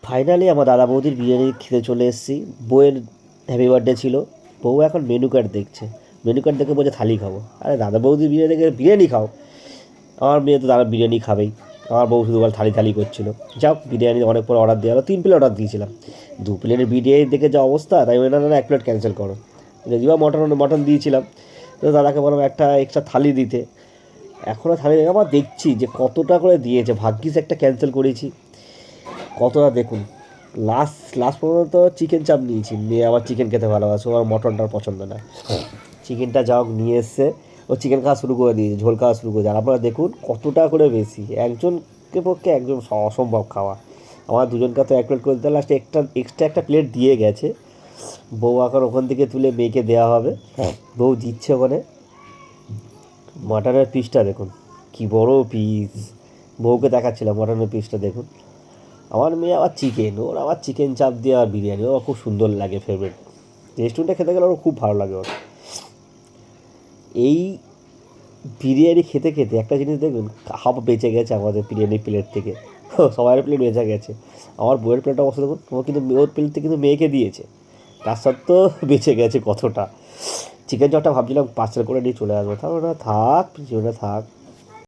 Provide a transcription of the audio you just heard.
Finally আমার দাদা বৌদির বিরিয়ানি খেতে চলে এসেছি। বউয়ের হ্যাপি বার্থডে ছিল। বউ এখন মেনু কার্ড দেখছে। মেনু কার্ড দেখে বলছে থালি খাবো। আরে দাদা বৌদির বিরিয়ানি দেখে বিরিয়ানি খাও। আমার মেয়ে তো দাদা বিরিয়ানি খাবেই। আমার বউ শুধু বলে থালি থালি করছিলো। যাও বিরিয়ানি অনেক পরে অর্ডার দেওয়া হলো, 3 প্লেট অর্ডার দিয়েছিলাম। 2 প্লেটের বিরিয়ানি দেখে যা অবস্থা, তাই বলে না 1 প্লেট ক্যান্সেল করো। যদিও মটন দিয়েছিলাম, তো দাদাকে বললাম একটা এক্সট্রা থালি দিতে। এখনও থালি আবার দেখছি যে কতটা করে দিয়েছে, ভাগ্যিস একটা ক্যান্সেল করেছি। কতটা দেখুন, লাস্ট পর্যন্ত চিকেন চাপ নিয়েছি। মেয়ে আবার চিকেন খেতে ভালোবাসে, ও আর মটনটার পছন্দ না। চিকেনটা যা হোক নিয়ে এসছে, ও চিকেন খাওয়া শুরু করে দিয়েছে, ঝোল খাওয়া শুরু করেছে। আর আপনারা দেখুন কতটা করে বেশি, একজনকে পক্ষে একজন অসম্ভব খাওয়া। আমার দুজনকে তো 1 প্লেট করে দিতে, লাস্টে এক্সট্রা একটা প্লেট দিয়ে গেছে। বউ এখন ওখান থেকে তুলে মেয়েকে দেওয়া হবে। বউ দিচ্ছে ওখানে। মাটনের পিসটা দেখুন কি বড় পিস। বউকে দেখাচ্ছিলাম মাটনের পিসটা দেখুন। আমার মেয়ে আবার চিকেন, ওর আবার চিকেন চাপ দিয়ে আর বিরিয়ানি ওর খুব সুন্দর লাগে, ফেভারিট। রেস্টুরেন্টে খেতে গেলে ওর খুব ভালো লাগে ওর। এই বিরিয়ানি খেতে খেতে একটা জিনিস দেখবেন, হাফ বেঁচে গেছে আমাদের বিরিয়ানি প্লেট থেকে। সবার প্লেট বেঁচে গেছে। আমার বউয়ের প্লেটটা অবস্থা দেখুন, ও কিন্তু ওর প্লেটটা কিন্তু মেয়েকে দিয়েছে, তার সত্ত্বেও বেঁচে গেছে কতটা। চিকেন চপটা ভাবছিলাম পার্সেল করে নিয়ে চলে আসবো, তারপর না থাক, পিছনে থাক।